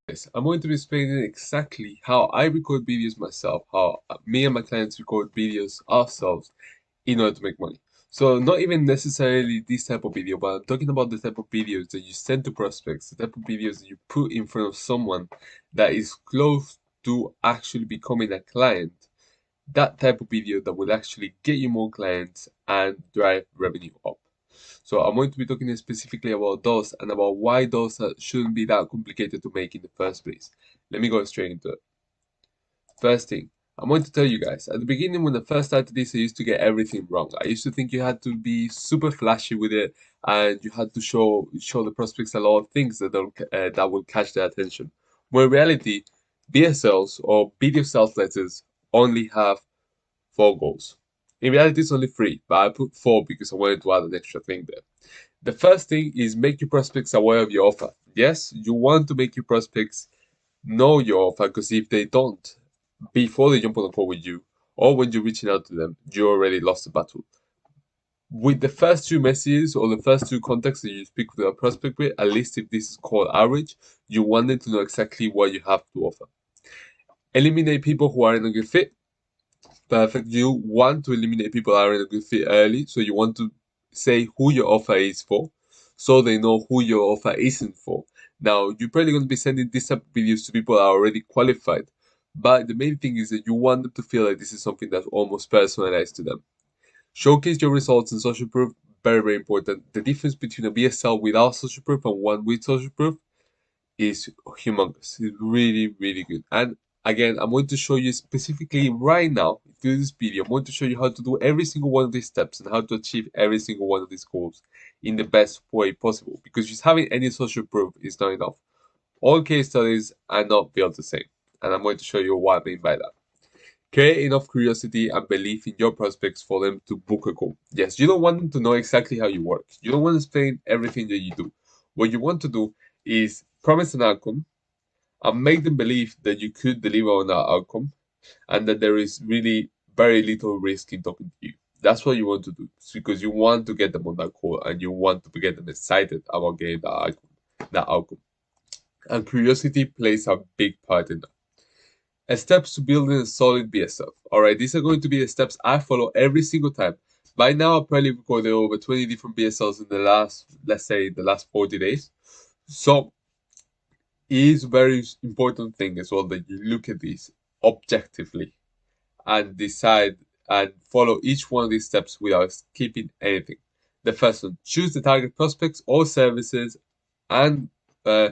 Yes, I'm going to be explaining exactly how I record videos myself, how me and my clients record videos ourselves in order to make money. So not even necessarily this type of video, but I'm talking about the type of videos that you send to prospects, the type of videos that you put in front of someone that is close to actually becoming a client. That type of video that will actually get you more clients and drive revenue up. So I'm going to be talking specifically about those and about why those shouldn't be that complicated to make in the first place. Let me go straight into it. First thing, I'm going to tell you guys, at the beginning when I first started this, I used to get everything wrong. I used to think you had to be super flashy with it and you had to show the prospects a lot of things that will catch their attention. When in reality, BSLs or video sales letters only have four goals. In reality, it's only three, but I put four because I wanted to add an extra thing there. The first thing is make your prospects aware of your offer. Yes, you want to make your prospects know your offer because if they don't, before they jump on a call with you or when you're reaching out to them, you already lost the battle. With the first two messages or the first two contacts that you speak with a prospect with, at least if this is called outreach, you want them to know exactly what you have to offer. Eliminate people who aren't a good fit. Perfect. You want to eliminate people that aren't a good fit early, so you want to say who your offer is for, so they know who your offer isn't for. Now, you're probably going to be sending this type of videos to people that are already qualified, but the main thing is that you want them to feel like this is something that's almost personalized to them. Showcase your results in social proof. Very, very important. The difference between a BSL without social proof and one with social proof is humongous. It's really, really good. And again, I'm going to show you specifically right now through this video. I'm going to show you how to do every single one of these steps and how to achieve every single one of these goals in the best way possible. Because just having any social proof is not enough. All case studies are not built the same. And I'm going to show you what I mean by that. Create enough curiosity and belief in your prospects for them to book a call. Yes, you don't want them to know exactly how you work. You don't want to explain everything that you do. What you want to do is promise an outcome and make them believe that you could deliver on that outcome and that there is really very little risk in talking to you. That's what you want to do. It's because you want to get them on that call and you want to get them excited about getting that outcome. And curiosity plays a big part in that. Steps to building a solid BSF. Alright, these are going to be the steps I follow every single time. By now, I've probably recorded over 20 different BSLs in the last, let's say, the last 40 days. So, it is a very important thing as well that you look at this objectively and decide and follow each one of these steps without skipping anything. The first one, choose the target prospects or services and uh,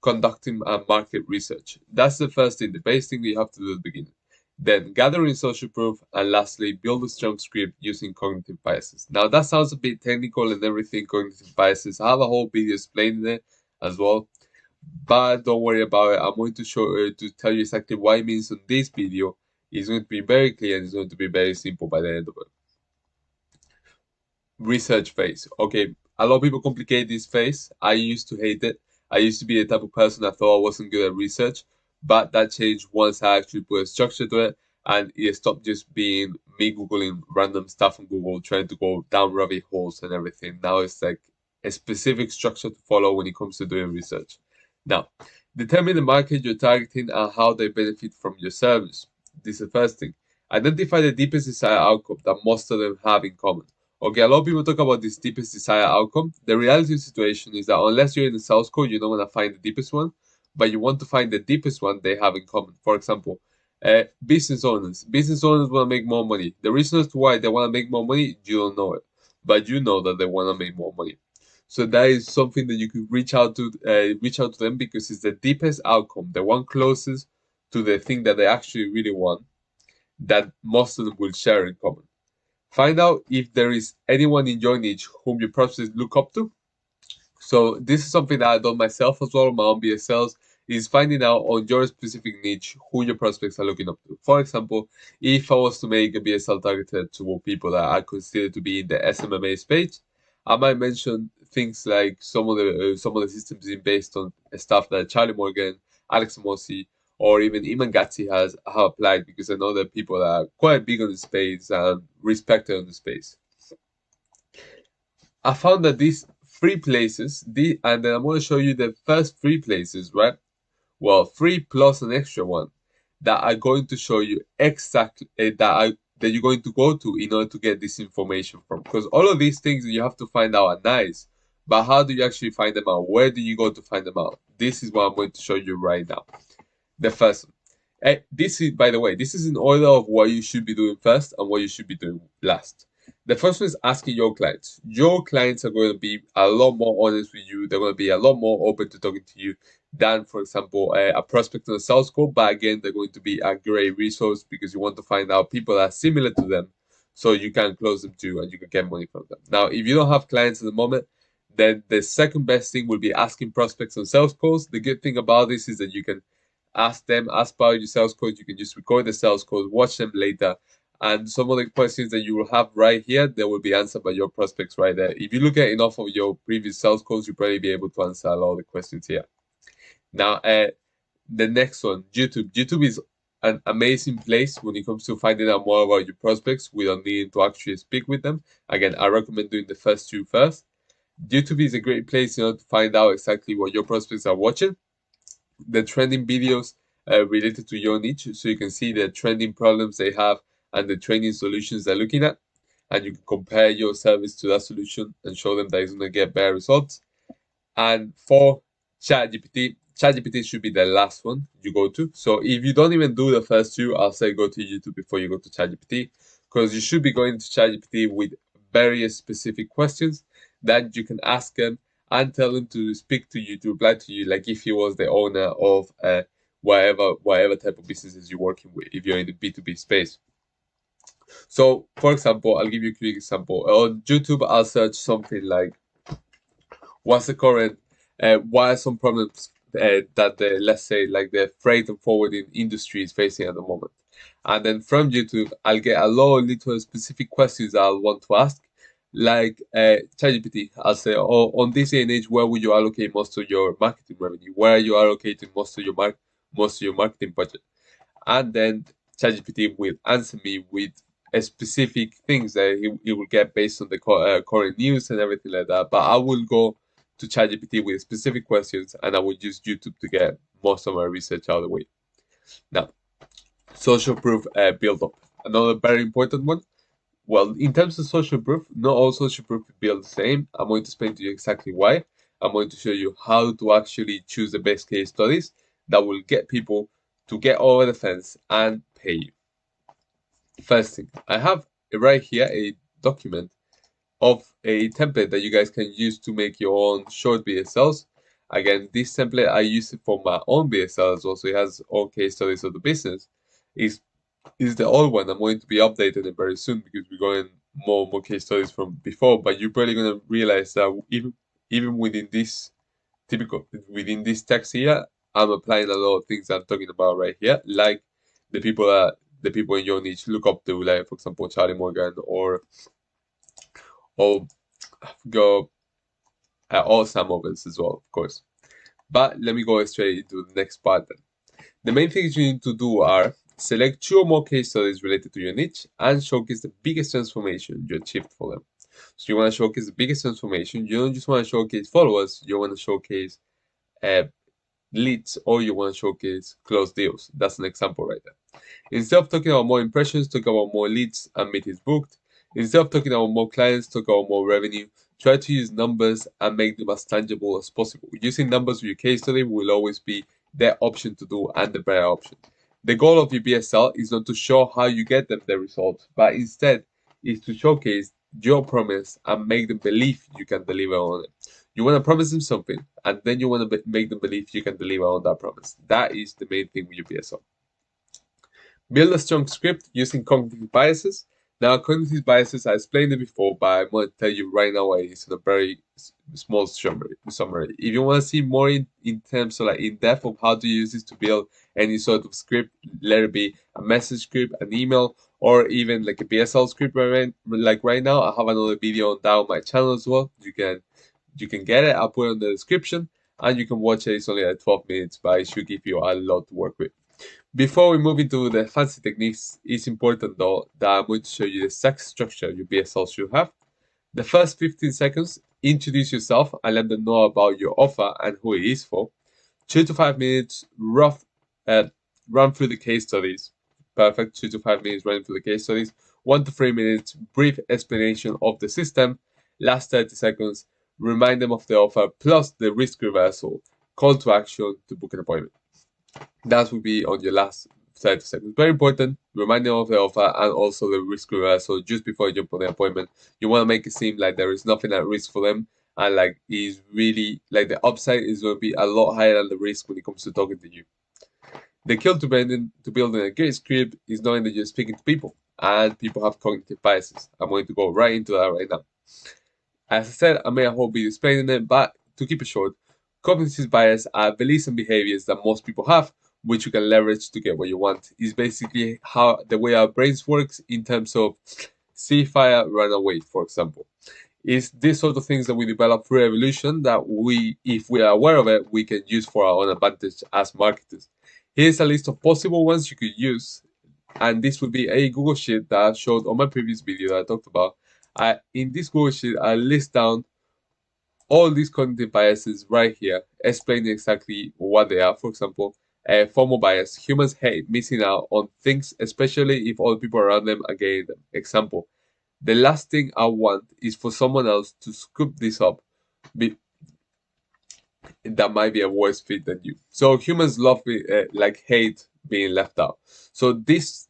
conducting market research. That's the first thing, the base thing you have to do at the beginning. Then gathering social proof, and lastly, build a strong script using cognitive biases. Now that sounds a bit technical and everything, cognitive biases. I have a whole video explaining it as well, but don't worry about it. I'm going to show to tell you exactly what it means on this video. It's going to be very clear and it's going to be very simple by the end of it. Research phase. Okay, a lot of people complicate this phase. I used to hate it. I used to be the type of person that thought I wasn't good at research, but that changed once I actually put a structure to it and it stopped just being me Googling random stuff on Google, trying to go down rabbit holes and everything. Now it's like a specific structure to follow when it comes to doing research. Now, determine the market you're targeting and how they benefit from your service. This is the first thing. Identify the deepest desired outcome that most of them have in common. Okay, a lot of people talk about this deepest desired outcome. The reality of the situation is that unless you're in the source code, you don't want to find the deepest one, but you want to find the deepest one they have in common. For example, business owners. Business owners want to make more money. The reason as to why they want to make more money, you don't know it, but you know that they want to make more money. So that is something that you could reach out to them because it's the deepest outcome, the one closest to the thing that they actually really want, that most of them will share in common. Find out if there is anyone in your niche whom your prospects look up to. So this is something that I've done myself as well, my own BSLs, is finding out on your specific niche who your prospects are looking up to. For example, if I was to make a BSL targeted to people that I consider to be in the SMMA space, I might mention things like some of the systems is based on stuff that Charlie Morgan, Alex Mossi, or even Iman Gazzi have applied because I know that people are quite big on the space and respected on the space. I found that these three places, and then I'm going to show you the first three places, right, Well, three plus an extra one that are going to show you exactly that you're going to go to in order to get this information from. Because all of these things you have to find out are nice, but how do you actually find them out? Where do you go to find them out? This is what I'm going to show you right now. The first one. This is, by the way, this is in order of what you should be doing first and what you should be doing last. The first one is asking your clients. Your clients are going to be a lot more honest with you. They're going to be a lot more open to talking to you than, for example, a prospect on a sales call. But again, they're going to be a great resource because you want to find out people that are similar to them so you can close them too and you can get money from them. Now, if you don't have clients at the moment, then the second best thing will be asking prospects on sales calls. The good thing about this is that you can ask about your sales calls. You can just record the sales calls, watch them later, and some of the questions that you will have right here, they will be answered by your prospects right there. If you look at enough of your previous sales calls, you'll probably be able to answer a lot of the questions here. Now, the next one, YouTube. YouTube is an amazing place when it comes to finding out more about your prospects without needing to actually speak with them. Again, I recommend doing the first two first. YouTube is a great place to find out exactly what your prospects are watching, the trending videos related to your niche, so you can see the trending problems they have and the trending solutions they're looking at, and you can compare your service to that solution and show them that it's going to get better results. And for ChatGPT, ChatGPT should be the last one you go to. So if you don't even do the first two, I'll say go to YouTube before you go to ChatGPT, because you should be going to ChatGPT with various specific questions that you can ask them and tell him to speak to you, to reply to you, like if he was the owner of whatever type of businesses you're working with, if you're in the B2B space. So, for example, I'll give you a quick example. On YouTube, I'll search something like, what's the current, what are some problems that the, let's say, like the freight and forwarding industry is facing at the moment? And then from YouTube, I'll get a lot of little specific questions I'll want to ask, like ChatGPT. I'll say, oh, on this day and age, where will you allocate most of your marketing revenue? Where are you allocating most of your marketing budget? And then ChatGPT will answer me with specific things that he will get based on the current news and everything like that. But I will go to ChatGPT with specific questions, and I will use YouTube to get most of my research out of the way. Now, social proof build up. Another very important one. Well, in terms of social proof, not all social proof is built the same. I'm going to explain to you exactly why. I'm going to show you how to actually choose the best case studies that will get people to get over the fence and pay you. First thing, I have right here a document of a template that you guys can use to make your own short VSLs. Again, this template I use it for my own VSL as well, so it has all case studies of the business. Is the old one. I'm going to be updating it very soon because we're going more case studies from before. But you're probably gonna realize that even within this text here, I'm applying a lot of things I'm talking about right here, like the people in your niche look up to, like for example Charlie Morgan or go all Sam Ovens as well, of course. But let me go straight into the next part then. The main things you need to do are select 2 or more case studies related to your niche and showcase the biggest transformation you achieved for them. So you want to showcase the biggest transformation. You don't just want to showcase followers, you want to showcase leads, or you want to showcase closed deals. That's an example right there. Instead of talking about more impressions, talk about more leads and meetings booked. Instead of talking about more clients, talk about more revenue. Try to use numbers and make them as tangible as possible. Using numbers with your case study will always be the option to do and the better option. The goal of your BSL is not to show how you get them the results, but instead is to showcase your promise and make them believe you can deliver on it. You want to promise them something, and then you want to make them believe you can deliver on that promise. That is the main thing with your BSL. Build a strong script using cognitive biases. Now, cognitive biases, I explained it before, but I'm going to tell you right now why it's in a very small summary. If you want to see more in terms of like in depth of how to use this to build any sort of script, let it be a message script, an email, or even like a BSL script. Like right now, I have another video on that on my channel as well. You can get it. I'll put it in the description, and you can watch it. It's only like 12 minutes, but it should give you a lot to work with. Before we move into the fancy techniques, it's important though that I'm going to show you the exact structure your BSL should have. The first 15 seconds, introduce yourself and let them know about your offer and who it is for. 2 to 5 minutes, run through the case studies. Perfect. 2 to 5 minutes running through the case studies. 1 to 3 minutes, brief explanation of the system. Last 30 seconds, remind them of the offer plus the risk reversal. Call to action to book an appointment. That will be on your last 30 seconds. Very important. Remind them of the offer and also the risk reversal just before you jump on the appointment. You want to make it seem like there is nothing at risk for them, and like is really like the upside is going to be a lot higher than the risk when it comes to talking to you. The key to building a great script is knowing that you're speaking to people, and people have cognitive biases. I'm going to go right into that right now. As I said, I made a whole video explaining it, but to keep it short, cognitive bias are beliefs and behaviors that most people have, which you can leverage to get what you want. It's basically how the way our brains works in terms of see fire, run away, for example. It's these sort of things that we develop through evolution that we, if we are aware of it, we can use for our own advantage as marketers. Here's a list of possible ones you could use, and this would be a Google Sheet that I showed on my previous video that I talked about. In this Google Sheet, I list down all these cognitive biases right here, explaining exactly what they are. For example, FOMO bias. Humans hate missing out on things, especially if all people around them are getting them. Example, the last thing I want is for someone else to scoop this up. That might be a worse fit than you. So humans love like hate being left out. So these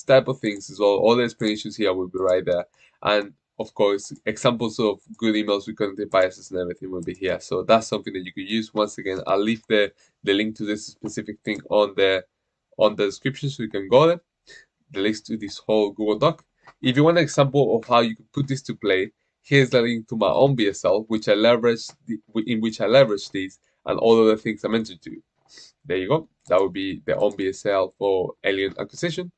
type of things is all the explanations here will be right there. And of course, examples of good emails with cognitive biases and everything will be here. So that's something that you could use. Once again, I'll leave the link to this specific thing on the description so you can go there. The links to this whole Google Doc. If you want an example of how you can put this to play, here's the link to my own BSL, which I leverage these and all of the things I mentioned to you. There you go. That would be the own BSL for Alien Acquisition.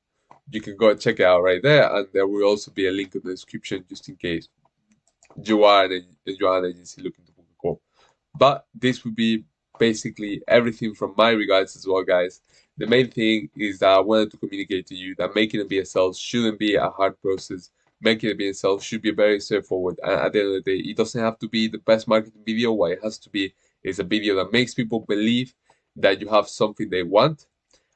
You can go and check it out right there, and there will also be a link in the description just in case you are an agency looking to book a call. But this would be basically everything from my regards as well, guys. The main thing is that I wanted to communicate to you that making a BSL shouldn't be a hard process. Making a BSL should be very straightforward. And at the end of the day, it doesn't have to be the best marketing video. What it has to be is a video that makes people believe that you have something they want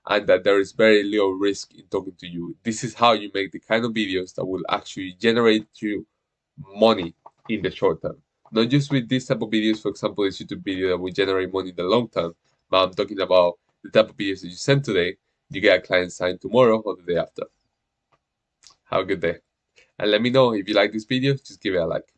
and that there is very little risk in talking to you. This is how you make the kind of videos that will actually generate you money in the short term. Not just with this type of videos, for example, this YouTube video that will generate money in the long term, but I'm talking about the type of videos that you send today, you get a client signed tomorrow or the day after. Have a good day. And let me know if you like this video, just give it a like.